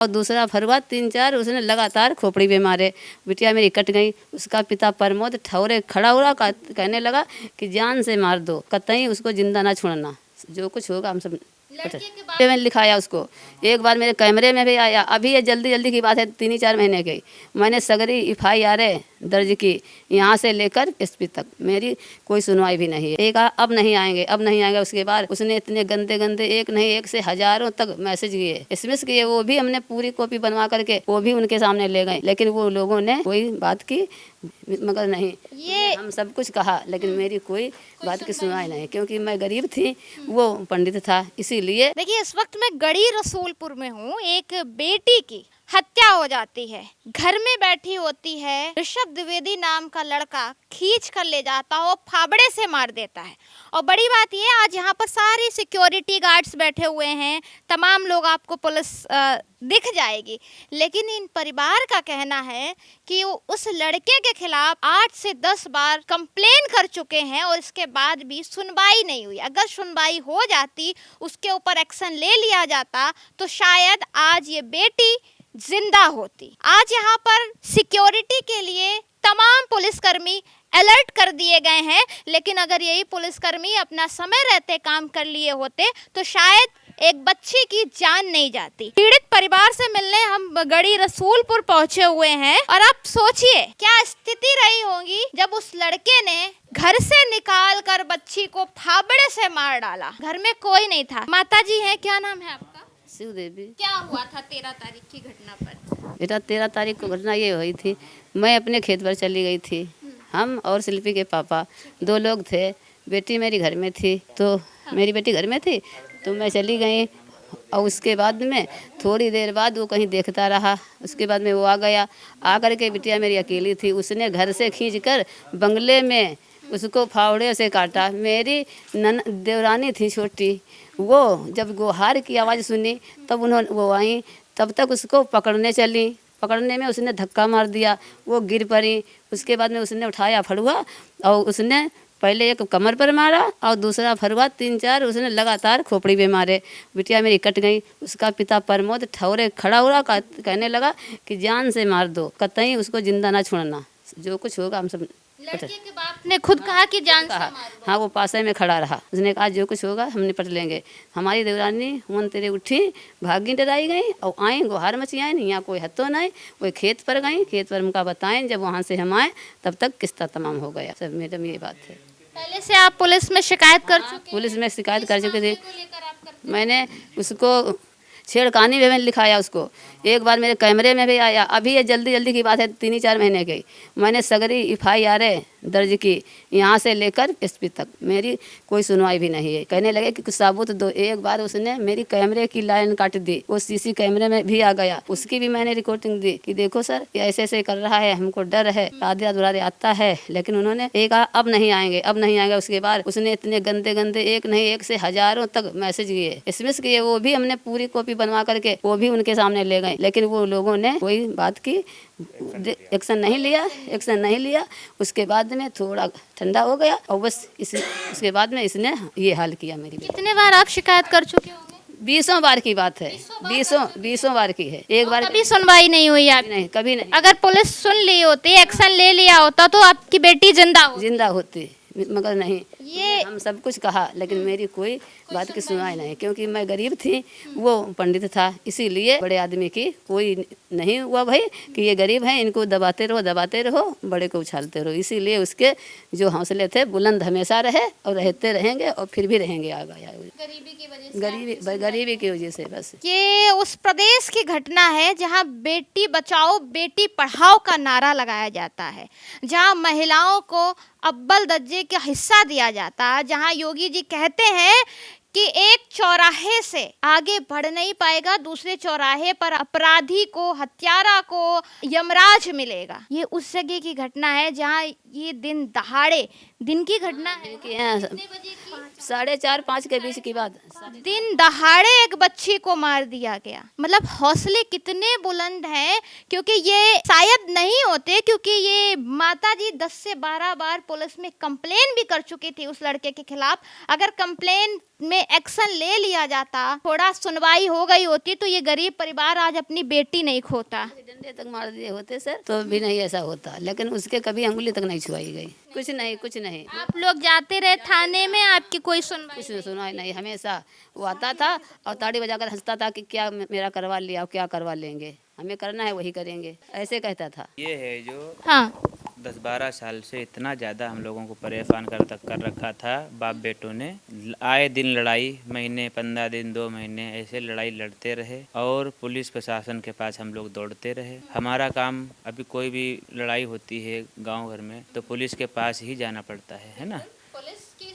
और दूसरा फरवा 3-4 उसने लगातार खोपड़ी पे मारे। बिटिया मेरी कट गई। उसका पिता प्रमोद ठौरे खड़ा हुआ कहने लगा कि जान से मार दो, कतई उसको जिंदा ना छोड़ना, जो कुछ होगा हम सब। मैंने लिखाया उसको, एक बार मेरे कैमरे में भी आया। अभी ये जल्दी जल्दी की बात है, 3-4 महीने की। मैंने सगरी FIR दर्ज की, यहाँ से लेकर SP तक। मेरी कोई सुनवाई भी नहीं है। एक अब नहीं आएंगे, अब नहीं आएंगे। उसके बाद उसने इतने गंदे गंदे, एक नहीं एक से हजारों तक मैसेज किए, SMS किए। वो भी हमने पूरी कॉपी बनवा करके वो भी उनके सामने ले गए, लेकिन वो लोगों ने कोई बात की मगर नहीं। ये हम सब कुछ कहा, लेकिन मेरी कोई बात की सुनवाई नहीं, क्योंकि मैं गरीब थी, वो पंडित था, इसीलिए। देखिए, इस वक्त मैं गढ़ी रसूलपुर में हूँ। एक बेटी की हत्या हो जाती है, घर में बैठी होती है। ऋषभ द्विवेदी नाम का लड़का खींच कर ले जाता है, फावड़े से मार देता है। और बड़ी बात ये, आज यहाँ पर सारी सिक्योरिटी गार्ड्स बैठे हुए हैं, तमाम लोग, आपको पुलिस दिख जाएगी। लेकिन इन परिवार का कहना है कि वो उस लड़के के खिलाफ 8 से 10 बार कंप्लेन कर चुके हैं और इसके बाद भी सुनवाई नहीं हुई। अगर सुनवाई हो जाती, उसके ऊपर एक्शन ले लिया जाता, तो शायद आज ये बेटी जिंदा होती। आज यहाँ पर सिक्योरिटी के लिए तमाम पुलिसकर्मी अलर्ट कर दिए गए हैं, लेकिन अगर यही पुलिसकर्मी अपना समय रहते काम कर लिए होते, तो शायद एक बच्ची की जान नहीं जाती। पीड़ित परिवार से मिलने हम गढ़ी रसूलपुर पहुंचे हुए हैं, और आप सोचिए क्या स्थिति रही होगी जब उस लड़के ने घर से निकाल कर बच्ची को फावड़े से मार डाला। घर में कोई नहीं था। माता जी हैं, क्या नाम है आपका? शिव देवी। क्या हुआ था 13 तारीख की घटना पर? बेटा 13 तारीख को घटना ये हुई थी, मैं अपने खेत पर चली गई थी। हम और शिल्पी के पापा 2 लोग थे। बेटी मेरी घर में थी, तो मेरी बेटी घर में थी, तो मैं चली गई। और उसके बाद में थोड़ी देर बाद वो कहीं देखता रहा। उसके बाद में वो आ गया। आ कर के बिटिया मेरी अकेली थी, उसने घर से खींचकर बंगले में उसको फावड़े से काटा। मेरी देवरानी थी छोटी, वो जब गुहार की आवाज़ सुनी तब वो आई, तब तक उसको पकड़ने चली। पकड़ने में उसने धक्का मार दिया, वो गिर पड़ी। उसके बाद में उसने उठाया फड़ुआ, और उसने पहले एक कमर पर मारा और दूसरा फरवा 3-4 उसने लगातार खोपड़ी पे मारे। बिटिया मेरी कट गई। उसका पिता प्रमोद ठौरे खड़ा हुआ कहने लगा कि जान से मार दो, कतई उसको जिंदा ना छोड़ना, जो कुछ होगा हम सब। लड़के के बाप ने खुद कहा कि जान से मारो। हाँ, वो पासे में खड़ा रहा। उसने कहा जो कुछ होगा हम निपट लेंगे। हमारी देवरानी मन तेरे उठी, भागी, डराई गई और आई, गुहार मची आई। यहाँ कोई हत्तो नहीं, वो खेत पर गई। खेत पर उनका बताएं, जब वहाँ से हम आए तब तक किस्सा तमाम हो गया। सब मैडम ये बात है। पहले से आप पुलिस में शिकायत कर चुके हैं? पुलिस में शिकायत कर चुके थे। को लेकर आप करते मैंने उसको छेड़खानी में मैंने लिखाया उसको, एक बार मेरे कैमरे में भी आया। अभी ये जल्दी जल्दी की बात है, 3-4 महीने की। मैंने सगरी FIR दर्ज की, यहाँ से लेकर SP तक। मेरी कोई सुनवाई भी नहीं है। कहने लगे कि कुछ सबूत दो। एक बार उसने मेरी कैमरे की लाइन काट दी, वो CC कैमरे में भी आ गया। उसकी भी मैंने रिकॉर्डिंग दी कि देखो सर, ये ऐसे ऐसे कर रहा है, हमको डर है, आधे दुरारे आता है। लेकिन उन्होंने एक अब नहीं आएंगे, अब नहीं आएंगे। उसके बाद उसने इतने गंदे गंदे, एक नहीं एक से हजारों तक मैसेज किए, SMS किए। वो भी हमने पूरी कॉपी बनवा करके वो भी उनके सामने ले गए, लेकिन वो लोगों ने कोई बात की एक्शन नहीं लिया। उसके बाद में थोड़ा ठंडा हो गया, और बस उसके बाद में इसने ये हाल किया मेरी। कितने बार आप शिकायत कर चुके होंगे? 20 बार की बात है। 20 बार की है। एक बार कभी सुनवाई नहीं हुई आप? नहीं, कभी नहीं। अगर पुलिस सुन ली होती, एक्शन ले लिया होता, तो आपकी बेटी जिंदा होती, मगर नहीं। ये हम सब कुछ कहा, लेकिन मेरी कोई बात की सुनवाई नहीं, क्योंकि मैं गरीब थी, वो पंडित था, इसीलिए बड़े आदमी की कोई नहीं हुआ भाई कि ये गरीब हैं, इनको दबाते रहो, बड़े को उछालते रहो। इसीलिए उसके जो हौसले थे बुलंद हमेशा रहे और रहते रहेंगे, और फिर भी रहेंगे आगे। गरीबी की वजह से, गरीबी की वजह से बस। ये उस प्रदेश की घटना है जहां बेटी बचाओ बेटी पढ़ाओ का नारा लगाया जाता है, जहां महिलाओं को अव्वल दर्जे का हिस्सा दिया जाता है, जहां योगी जी कहते हैं कि एक चौराहे से आगे बढ़ नहीं पाएगा, दूसरे चौराहे पर अपराधी को, हत्यारा को यमराज मिलेगा। ये उस जगह की घटना है जहां ये दिन दहाड़े, दिन की घटना है। कितने बजे की? 4:30-5 के बीच की बात। दिन दहाड़े एक बच्ची को मार दिया गया। मतलब हौसले कितने बुलंद हैं, क्योंकि ये शायद नहीं होते, क्योंकि ये माता जी 10 से 12 बार पुलिस में कंप्लेन भी कर चुकी थी उस लड़के के खिलाफ। अगर कंप्लेन में एक्शन ले लिया जाता, थोड़ा सुनवाई हो गई होती, तो ये गरीब परिवार आज अपनी बेटी नहीं खोता। डंडे तक मार दिए होते सर तो भी नहीं ऐसा होता, लेकिन उसके कभी अंगुली तक नहीं छुआई गई। कुछ नहीं, कुछ नहीं, आप लोग जाते रहे थाने में, आपकी कोई सुनवाई? कुछ सुना नहीं। हमेशा वो आता था और ताड़ी बजाकर हंसता था कि क्या मेरा करवा लिया, क्या करवा लेंगे, हमें करना है वही करेंगे, ऐसे कहता था। ये है जो हाँ 10-12 साल से इतना ज़्यादा हम लोगों को परेशान कर रखा था बाप बेटों ने। आए दिन लड़ाई, महीने 15 दिन 2 महीने ऐसे लड़ाई लड़ते रहे और पुलिस प्रशासन के पास हम लोग दौड़ते रहे। हमारा काम, अभी कोई भी लड़ाई होती है गांव घर में तो पुलिस के पास ही जाना पड़ता है ना।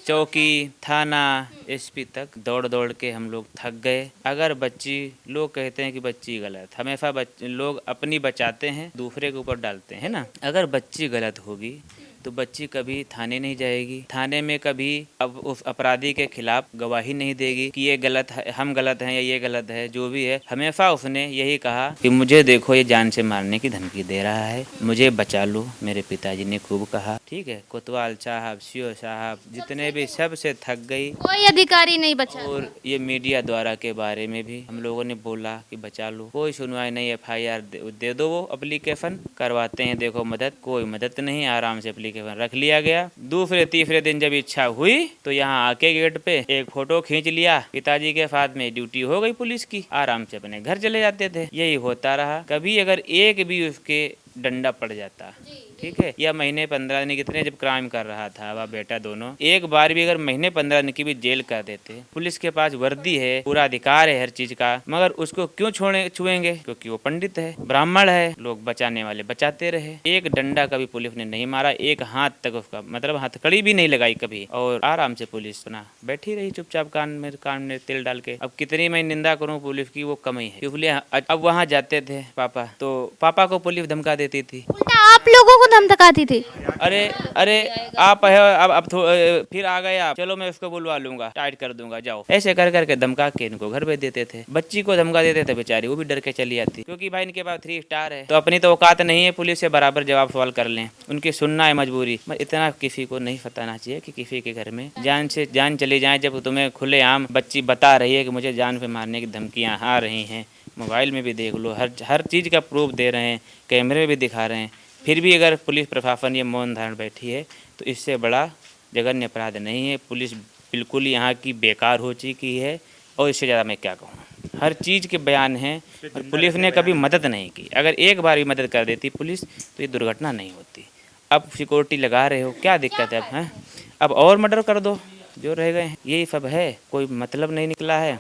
चौकी, थाना, एसपी तक दौड़ दौड़ के हम लोग थक गए। अगर बच्ची, लोग कहते हैं कि बच्ची गलत, हमेशा लोग अपनी बचाते हैं, दूसरे के ऊपर डालते हैं ना। अगर बच्ची गलत होगी तो बच्ची कभी थाने नहीं जाएगी, थाने में कभी अब उस अपराधी के खिलाफ गवाही नहीं देगी कि ये गलत है, हम गलत हैं या ये गलत है, जो भी है। हमेशा उसने यही कहा कि मुझे देखो ये जान से मारने की धमकी दे रहा है, मुझे बचा लो। मेरे पिताजी ने खूब कहा, ठीक है। कोतवाल साहब, सीओ साहब, जितने भी, सब से थक गई। कोई अधिकारी नहीं बचा। और ये मीडिया द्वारा के बारे में भी हम लोगों ने बोला कि बचा लो, कोई सुनवाई नहीं। FIR दे दो, वो एप्लीकेशन करवाते हैं, देखो मदद, कोई मदद नहीं। आराम से एप्लीकेशन रख लिया गया। दूसरे तीसरे दिन जब इच्छा हुई तो यहाँ आके गेट पे एक फोटो खींच लिया, पिताजी के साथ में ड्यूटी हो गई पुलिस की, आराम से अपने घर चले जाते थे। यही होता रहा। कभी अगर एक भी उसके डंडा पड़ जाता, ठीक है, या महीने 15 दिन कितने जब क्राइम कर रहा था वह बेटा दोनों, एक बार भी अगर महीने 15 दिन की भी जेल कर देते। पुलिस के पास वर्दी है, पूरा अधिकार है हर चीज का, मगर उसको क्यों छुएंगे? क्योंकि वो पंडित है, ब्राह्मण है। लोग बचाने वाले बचाते रहे। एक डंडा कभी पुलिस ने नहीं मारा, एक हाथ तक उसका मतलब हथकड़ी भी नहीं लगाई कभी, और आराम से पुलिस अपना बैठी रही चुपचाप, कान में तेल डाल के। अब कितनी मैं निंदा करूँ पुलिस की, वो कम ही है। इसलिए अब वहाँ जाते थे पापा, तो पापा को पुलिस धमका देती थी। उल्टा आप लोगों को धमकाती थी? अरे आप है, अब फिर आ गए आप, चलो मैं उसको बुलवा लूंगा, टाइट कर दूंगा, जाओ। ऐसे कर करके धमका के इनको घर भेज देते थे। बच्ची को धमका देते थे, बेचारी वो भी डर के चली आती, क्योंकि भाई इनके पास 3 स्टार है, तो अपनी तो औकात नहीं है पुलिस से बराबर जवाब सवाल कर लें, उनकी सुनना है मजबूरी। इतना किसी को नहीं बताना चाहिए कि किसी के घर में जान से जान चली जाए। जब तुम्हें खुलेआम बच्ची बता रही है कि मुझे जान पे मारने की धमकियाँ आ रही हैं, मोबाइल में भी देख लो, हर चीज़ का प्रूफ दे रहे हैं, कैमरे में भी दिखा रहे हैं, फिर भी अगर पुलिस प्रशासन ये मौन धारण बैठी है तो इससे बड़ा जघन्य अपराध नहीं है। पुलिस बिल्कुल यहाँ की बेकार हो चुकी है, और इससे ज़्यादा मैं क्या कहूँ। हर चीज़ के बयान हैं और पुलिस ने कभी मदद नहीं की। अगर एक बार भी मदद कर देती पुलिस तो ये दुर्घटना नहीं होती। अब सिक्योरिटी लगा रहे हो, क्या दिक्कत है? अब हैं, अब और मर्डर कर दो, जो रह गए हैं। यही सब है, कोई मतलब नहीं निकला है।